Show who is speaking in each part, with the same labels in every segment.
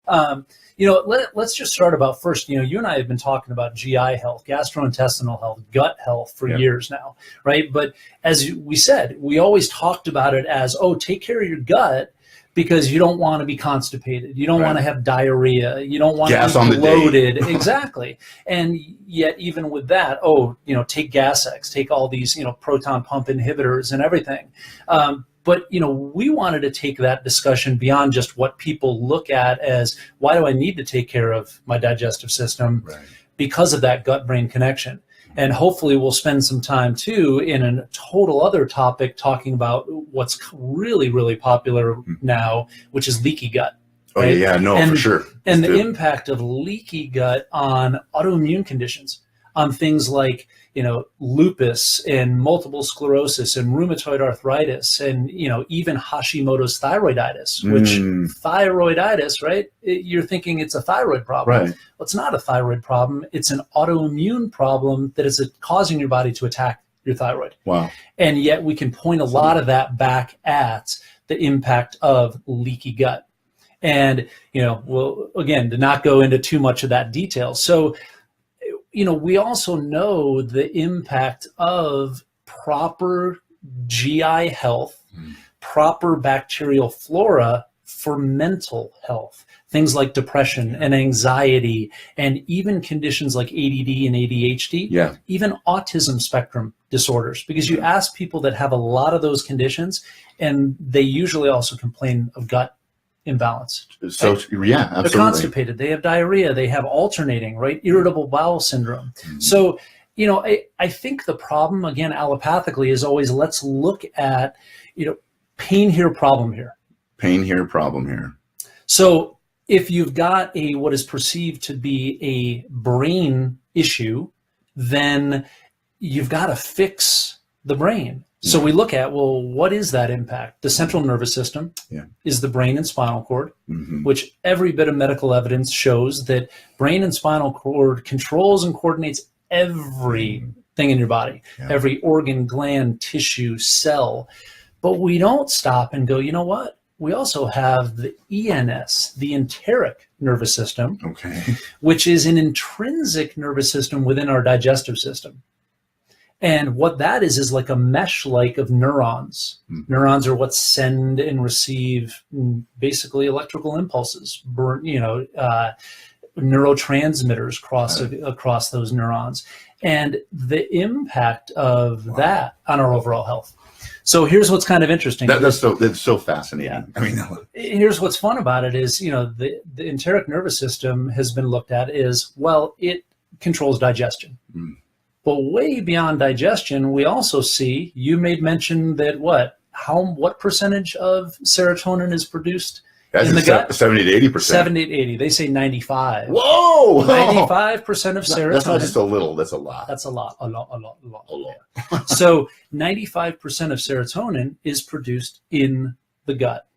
Speaker 1: Let's just start about first, you and I have been talking about GI health, gastrointestinal health, gut health for years now, right? But as we said, we always talked about it as, take care of your gut because you don't want to be constipated. You don't want to have diarrhea. You don't want to be bloated. Exactly. And yet even with that, take Gas-X, take all these, proton pump inhibitors and everything. But, we wanted to take that discussion beyond just what people look at as, why do I need to take care of my digestive system? Right. Because of that gut-brain connection. And hopefully we'll spend some time, too, in a total other topic talking about what's really, really popular now, which is leaky gut. Right?
Speaker 2: Oh, yeah, no, for sure.
Speaker 1: And the impact of leaky gut on autoimmune conditions, on things like, lupus and multiple sclerosis and rheumatoid arthritis and, even Hashimoto's thyroiditis, which thyroiditis, right? You're thinking it's a thyroid problem. Right. Well, it's not a thyroid problem. It's an autoimmune problem that is causing your body to attack your thyroid.
Speaker 2: Wow.
Speaker 1: And yet we can point a lot of that back at the impact of leaky gut. And, again, to not go into too much of that detail. So, we also know the impact of proper GI health, proper bacterial flora for mental health, things like depression and anxiety, and even conditions like ADD and ADHD, even autism spectrum disorders, because you ask people that have a lot of those conditions, and they usually also complain of gut imbalance.
Speaker 2: So, absolutely.
Speaker 1: They're constipated, they have diarrhea, they have alternating, right? Irritable bowel syndrome. So, I think the problem, again, allopathically, is always, let's look at, pain here, problem here.
Speaker 2: Pain here, problem here.
Speaker 1: So if you've got what is perceived to be a brain issue, then you've got to fix the brain. So we look at, what is that impact? The central nervous system is the brain and spinal cord, which every bit of medical evidence shows that brain and spinal cord controls and coordinates everything in your body, every organ, gland, tissue, cell. But we don't stop and go, you know what? We also have the ENS, the enteric nervous system, which is an intrinsic nervous system within our digestive system. And what that is like a mesh-like of neurons. Neurons are what send and receive basically electrical impulses, neurotransmitters across those neurons. And the impact of that on our overall health. So here's what's kind of interesting.
Speaker 2: That's so fascinating. Yeah. I mean,
Speaker 1: here's what's fun about it is, the enteric nervous system has been looked at as, it controls digestion. But way beyond digestion, we also see, you made mention that what percentage of serotonin is produced in the gut?
Speaker 2: 70 to 80%.
Speaker 1: 70 to 80. They say 95.
Speaker 2: Whoa!
Speaker 1: 95% of serotonin.
Speaker 2: That's not just a little, that's a lot.
Speaker 1: That's a lot. Yeah. So 95% of serotonin is produced in the gut.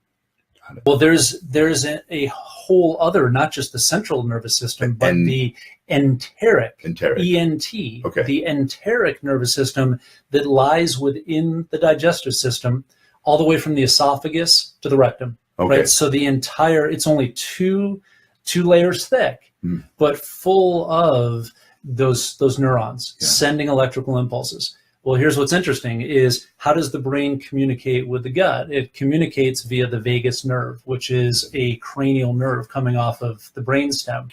Speaker 1: Well, there's a whole other, not just the central nervous system, but the enteric, ENT, the enteric nervous system that lies within the digestive system, all the way from the esophagus to the rectum. Right? So the entire, it's only two layers thick, but full of those neurons sending electrical impulses. Well, here's what's interesting is, how does the brain communicate with the gut? It communicates via the vagus nerve, which is a cranial nerve coming off of the brainstem.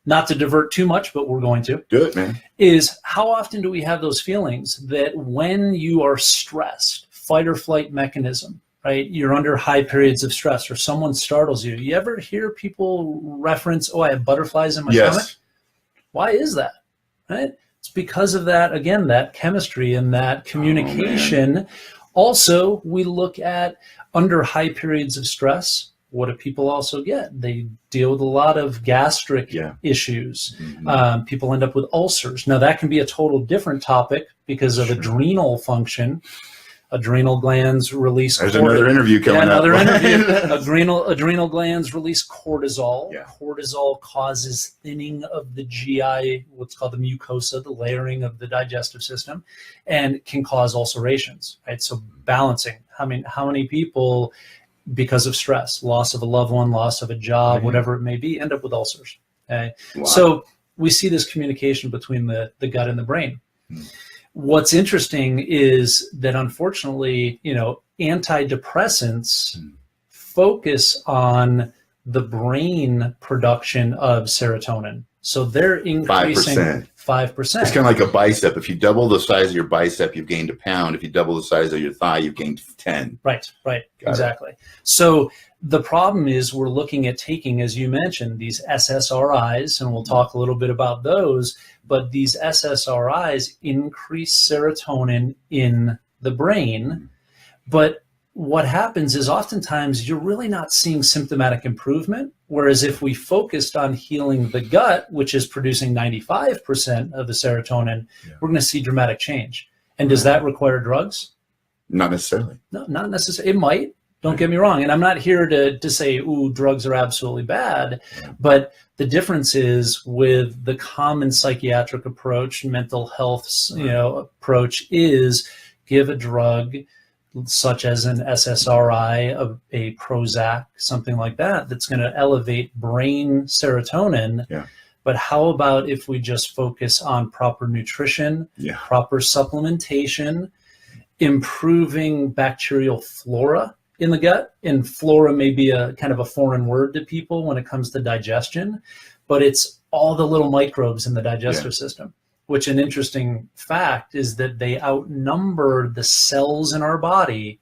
Speaker 1: Not to divert too much, but we're going to.
Speaker 2: Do it, man.
Speaker 1: Is how often do we have those feelings that when you are stressed, fight or flight mechanism, right? You're under high periods of stress, or someone startles you. You ever hear people reference, I have butterflies in my stomach? Why is that, right? It's because of that, again, that chemistry and that communication. Also, we look at under high periods of stress, what do people also get? They deal with a lot of gastric issues. People end up with ulcers. Now, that can be a total different topic because of adrenal function. Adrenal glands release.
Speaker 2: There's another interview coming up.
Speaker 1: Another interview. Adrenal glands release cortisol. Cortisol causes thinning of the GI, what's called the mucosa, the layering of the digestive system, and can cause ulcerations. Right. So balancing. How many people because of stress, loss of a loved one, loss of a job, whatever it may be, end up with ulcers. Okay? Wow. So we see this communication between the gut and the brain. What's interesting is that unfortunately, antidepressants focus on the brain production of serotonin. So they're increasing 5%.
Speaker 2: It's kind of like a bicep. If you double the size of your bicep, you've gained a pound. If you double the size of your thigh, you've gained 10.
Speaker 1: Right, exactly. So the problem is we're looking at taking, as you mentioned, these SSRIs, and we'll talk a little bit about those, but these SSRIs increase serotonin in the brain. But what happens is oftentimes you're really not seeing symptomatic improvement, whereas if we focused on healing the gut, which is producing 95% of the serotonin, we're going to see dramatic change. And does that require drugs?
Speaker 2: Not necessarily.
Speaker 1: No, not necessarily. It might. Don't get me wrong. And I'm not here to say, ooh, drugs are absolutely bad. But the difference is with the common psychiatric approach, mental health approach is give a drug such as an SSRI, a Prozac, something like that, that's going to elevate brain serotonin. But how about if we just focus on proper nutrition, proper supplementation, improving bacterial flora in the gut? And flora may be a kind of a foreign word to people when it comes to digestion, but it's all the little microbes in the digestive system. Which an interesting fact is that they outnumber the cells in our body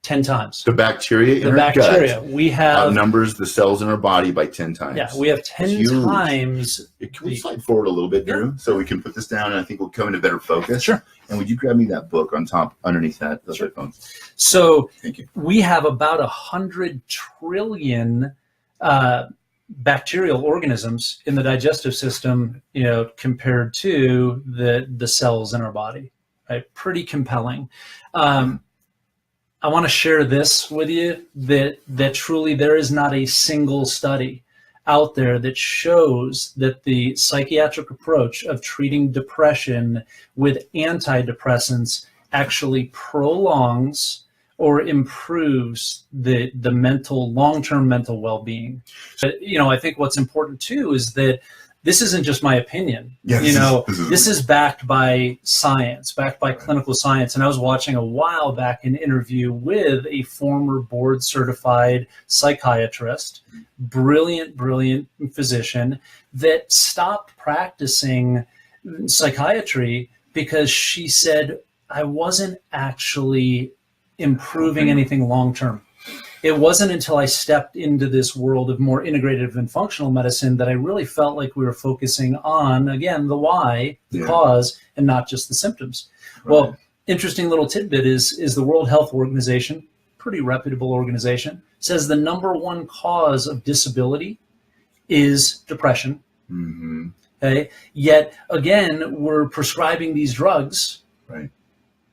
Speaker 1: 10 times.
Speaker 2: The bacteria in our gut
Speaker 1: we have
Speaker 2: outnumbers the cells in our body by 10 times.
Speaker 1: Yeah, we have 10 times.
Speaker 2: Can we slide forward a little bit, Drew, so we can put this down and I think we'll come into better focus?
Speaker 1: Sure.
Speaker 2: And would you grab me that book on top, underneath that, those headphones?
Speaker 1: So
Speaker 2: thank you.
Speaker 1: We have about 100 trillion bacterial organisms in the digestive system, compared to the cells in our body, right? Pretty compelling. I want to share this with you that truly there is not a single study out there that shows that the psychiatric approach of treating depression with antidepressants actually prolongs or improves the long-term mental well-being. But, I think what's important too is that this isn't just my opinion. This is backed by science, backed by clinical science. And I was watching a while back an interview with a former board-certified psychiatrist, brilliant physician that stopped practicing psychiatry because she said, I wasn't actually improving anything long-term. It wasn't until I stepped into this world of more integrative and functional medicine that I really felt like we were focusing on, again, the why, the cause, and not just the symptoms. Well, interesting little tidbit is the World Health Organization, pretty reputable organization, says the #1 cause of disability is depression. Okay? Yet, again, we're prescribing these drugs.
Speaker 2: Right.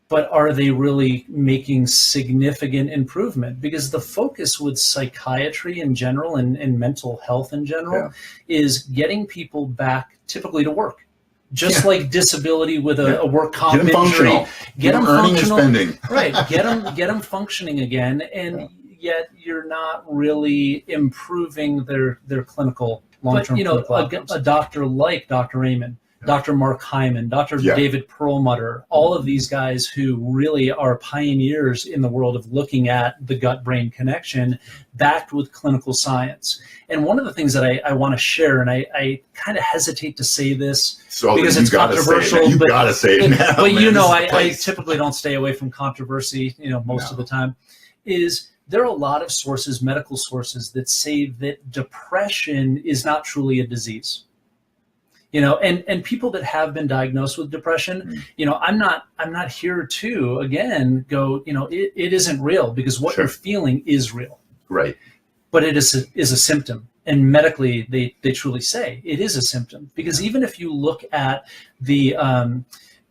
Speaker 1: But are they really making significant improvement? Because the focus with psychiatry in general and mental health in general is getting people back typically to work. Just like disability with a work comp injury. Get them functional. Right. Get them functioning again. And yet you're not really improving their clinical long-term clinical outcomes. A doctor like Dr. Amen, Dr. Mark Hyman, Dr. David Perlmutter, all of these guys who really are pioneers in the world of looking at the gut-brain connection backed with clinical science. And one of the things that I want to share, and I kind of hesitate to say this because it's controversial.
Speaker 2: You've got to say it now.
Speaker 1: But I typically don't stay away from controversy, most of the time, is there are a lot of sources, medical sources, that say that depression is not truly a disease. And people that have been diagnosed with depression, I'm not here to, again, go, it isn't real, because what you're feeling is real.
Speaker 2: Right.
Speaker 1: But it is a symptom. And medically, they truly say it is a symptom, because even if you look at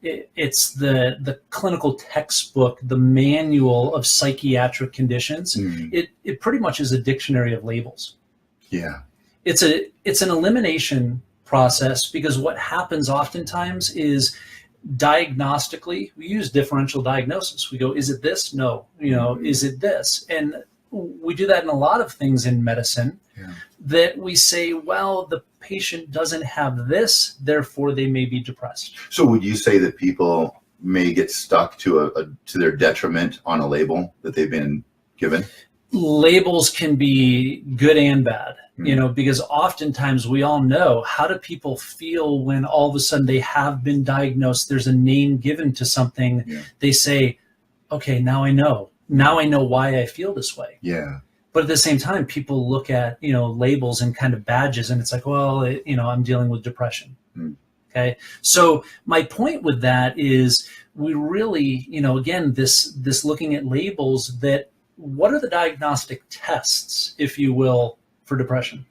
Speaker 1: it's the clinical textbook, the manual of psychiatric conditions, it pretty much is a dictionary of labels.
Speaker 2: Yeah.
Speaker 1: It's an elimination process, because what happens oftentimes is diagnostically we use differential diagnosis. We go, is it this? No. Is it this? And we do that in a lot of things in medicine,
Speaker 2: Yeah.
Speaker 1: that we say, well, the patient doesn't have this, therefore they may be depressed.
Speaker 2: So would you say that people may get stuck to to their detriment on a label that they've been given?
Speaker 1: Labels can be good and bad, because oftentimes we all know, how do people feel when all of a sudden they have been diagnosed, there's a name given to something, they say, okay, now I know why I feel this way.
Speaker 2: Yeah.
Speaker 1: But at the same time, people look at, labels and kind of badges, and it's like, well, I'm dealing with depression. Okay. So my point with that is, we really, again, this looking at labels, that what are the diagnostic tests, if you will, for depression?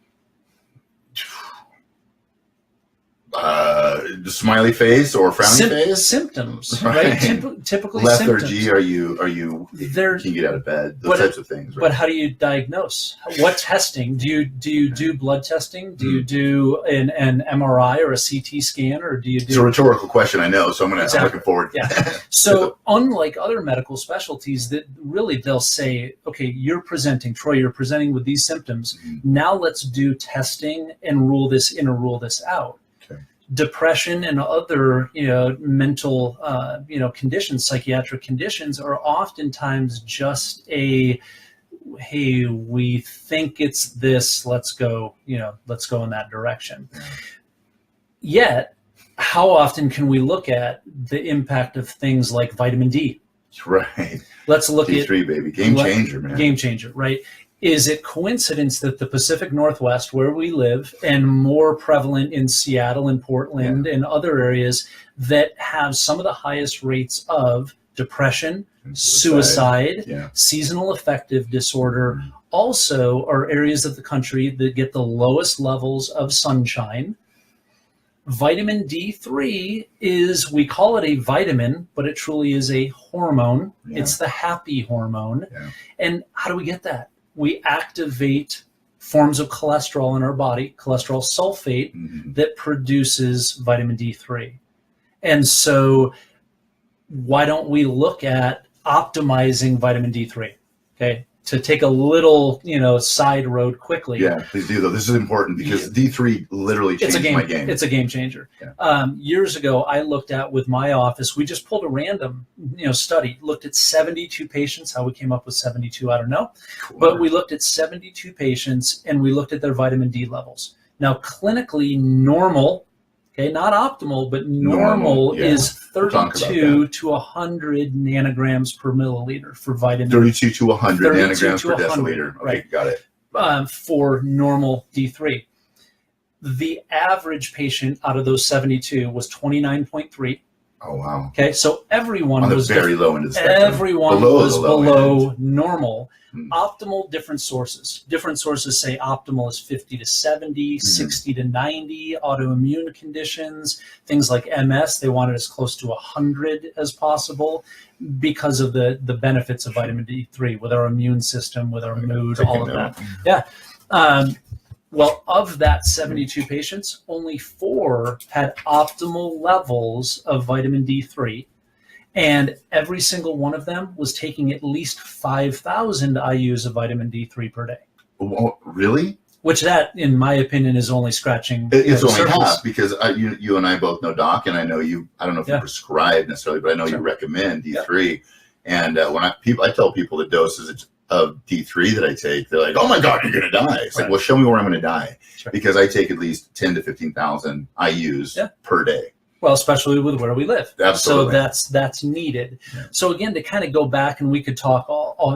Speaker 2: The smiley face or frowny face?
Speaker 1: Symptoms,
Speaker 2: Right.
Speaker 1: right? Typically
Speaker 2: Lethargy.
Speaker 1: symptoms.
Speaker 2: Are you
Speaker 1: They're-
Speaker 2: can you get out of bed? Those types of things. Right?
Speaker 1: But how do you diagnose? What testing? Do you do blood testing? Do you do an MRI or a CT scan, or do you do?
Speaker 2: It's a rhetorical question, I know, so I'm looking forward.
Speaker 1: Yeah. So unlike other medical specialties, that really they'll say, okay, Troy, you're presenting with these symptoms. Now let's do testing and rule this in or rule this out. Depression and other, mental, conditions, psychiatric conditions, are oftentimes just hey, we think it's this, let's go in that direction. Yet, how often can we look at the impact of things like vitamin D?
Speaker 2: Right.
Speaker 1: Let's look at
Speaker 2: D3, baby. Game changer, man.
Speaker 1: Game changer, right? Is it coincidence that the Pacific Northwest, where we live, and more prevalent in Seattle and Portland and other areas, that have some of the highest rates of depression, suicide, seasonal affective disorder, also are areas of the country that get the lowest levels of sunshine? Vitamin D3 is, we call it a vitamin, but it truly is a hormone. It's the happy hormone. And how do we get that? We activate forms of cholesterol in our body, cholesterol sulfate, that produces vitamin D3. And so why don't we look at optimizing vitamin D3? Okay. To take a little, side road quickly.
Speaker 2: Yeah, please do though. This is important because D3 literally changed my game.
Speaker 1: It's a game changer. Years ago, I looked at, with my office, we just pulled a random, study, looked at 72 patients. How we came up with 72, I don't know. Cool. But we looked at 72 patients and we looked at their vitamin D levels. Now, clinically normal, okay, not optimal, but normal is 32 to 100 nanograms per milliliter for vitamin.
Speaker 2: 32 to 100 nanograms per deciliter. Okay,
Speaker 1: right.
Speaker 2: Got it.
Speaker 1: For normal D3. The average patient out of those 72 was 29.3.
Speaker 2: Oh, wow.
Speaker 1: Okay, so everyone
Speaker 2: on the
Speaker 1: was
Speaker 2: very low end of the spectrum.
Speaker 1: Everyone was below normal. Optimal, different sources. Different sources say optimal is 50 to 70, 60 to 90. Autoimmune conditions, things like MS, they want it as close to 100 as possible because of the benefits of vitamin D3 with our immune system, with our mood, all of that. Yeah. Well, of that 72 patients, only 4 had optimal levels of vitamin D3. And every single one of them was taking at least 5,000 IUs of vitamin D3 per day.
Speaker 2: Well, really?
Speaker 1: Which that, in my opinion, is only scratching
Speaker 2: It's only
Speaker 1: surface.
Speaker 2: half because you and I both know Doc, and I know you. I don't know if you prescribe necessarily, but I know you recommend D3. And when I tell people the doses of D3 that I take, they're like, "Oh my God, you're gonna die!" It's like, well, show me where I'm gonna die, because I take at least 10 to 15,000 IUs per day.
Speaker 1: Well, especially with where we live.
Speaker 2: Absolutely.
Speaker 1: So that's needed. Yeah. So again, to kind of go back, and we could talk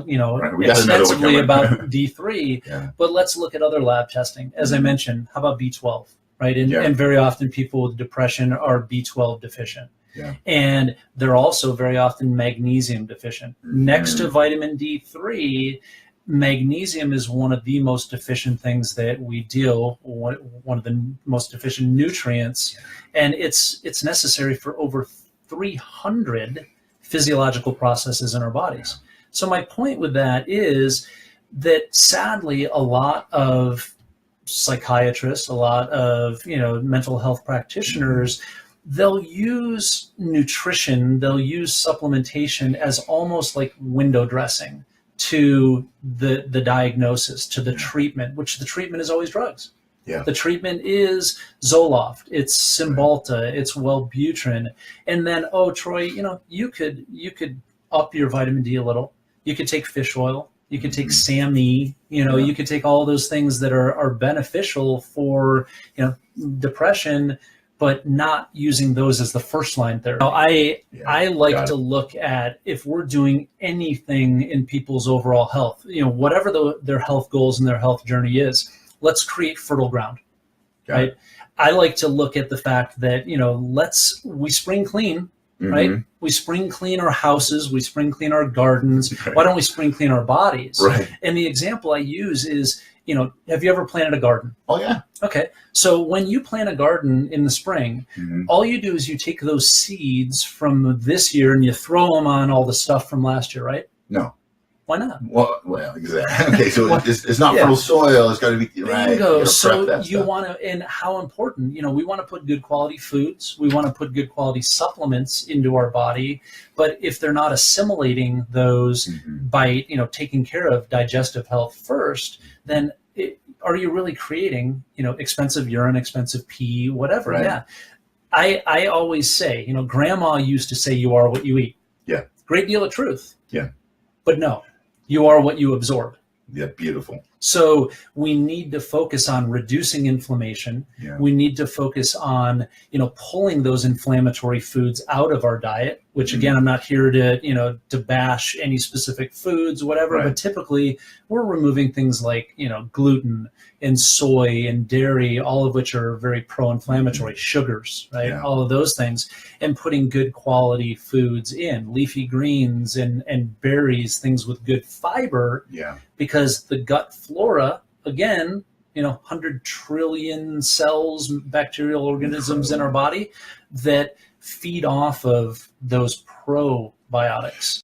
Speaker 2: We
Speaker 1: extensively about D3, but let's look at other lab testing. As I mentioned, how about B12, right? And very often people with depression are B12 deficient.
Speaker 2: Yeah.
Speaker 1: And they're also very often magnesium deficient. Next to vitamin D3, magnesium is one of the most deficient things that we one of the most deficient nutrients, and it's necessary for over 300 physiological processes in our bodies. So my point with that is that sadly a lot of psychiatrists, a lot of mental health practitioners, they'll use nutrition, they'll use supplementation as almost like window dressing. to the diagnosis, to the treatment, which the treatment is always drugs.
Speaker 2: Yeah.
Speaker 1: The treatment is Zoloft, it's Cymbalta, it's Wellbutrin. And then, oh, Troy, you could up your vitamin D a little. You could take fish oil. You could take SAMe. You could take all those things that are beneficial for, depression, but not using those as the first line therapy. I like to look at, if we're doing anything in people's overall health, whatever their health goals and their health journey is, let's create fertile ground, right? I like to look at the fact that, we spring clean, right? We spring clean our houses, we spring clean our gardens. Right. Why don't we spring clean our bodies?
Speaker 2: Right.
Speaker 1: And the example I use is, have you ever planted a garden?
Speaker 2: Oh, yeah.
Speaker 1: Okay. So when you plant a garden in the spring, all you do is you take those seeds from this year and you throw them on all the stuff from last year, right?
Speaker 2: No.
Speaker 1: Why not?
Speaker 2: Well, exactly. Okay, so it's not fertile soil. It's got to be right.
Speaker 1: Bingo. So you want to, and how important, we want to put good quality foods. We want to put good quality supplements into our body. But if they're not assimilating those by, taking care of digestive health first, then are you really creating, expensive urine, expensive pee, whatever? Right. Yeah. I always say, grandma used to say, you are what you eat.
Speaker 2: Yeah.
Speaker 1: Great deal of truth.
Speaker 2: Yeah.
Speaker 1: But no. You are what you absorb.
Speaker 2: Yeah, beautiful.
Speaker 1: So we need to focus on reducing inflammation.
Speaker 2: Yeah.
Speaker 1: We need to focus on, pulling those inflammatory foods out of our diet, which again, I'm not here to, to bash any specific foods, whatever, but typically we're removing things like, gluten and soy and dairy, all of which are very pro-inflammatory, sugars, right? Yeah. All of those things, and putting good quality foods in, leafy greens and berries, things with good fiber.
Speaker 2: Yeah.
Speaker 1: Because the gut flora, again, 100 trillion cells, bacterial organisms in our body that feed off of those probiotics.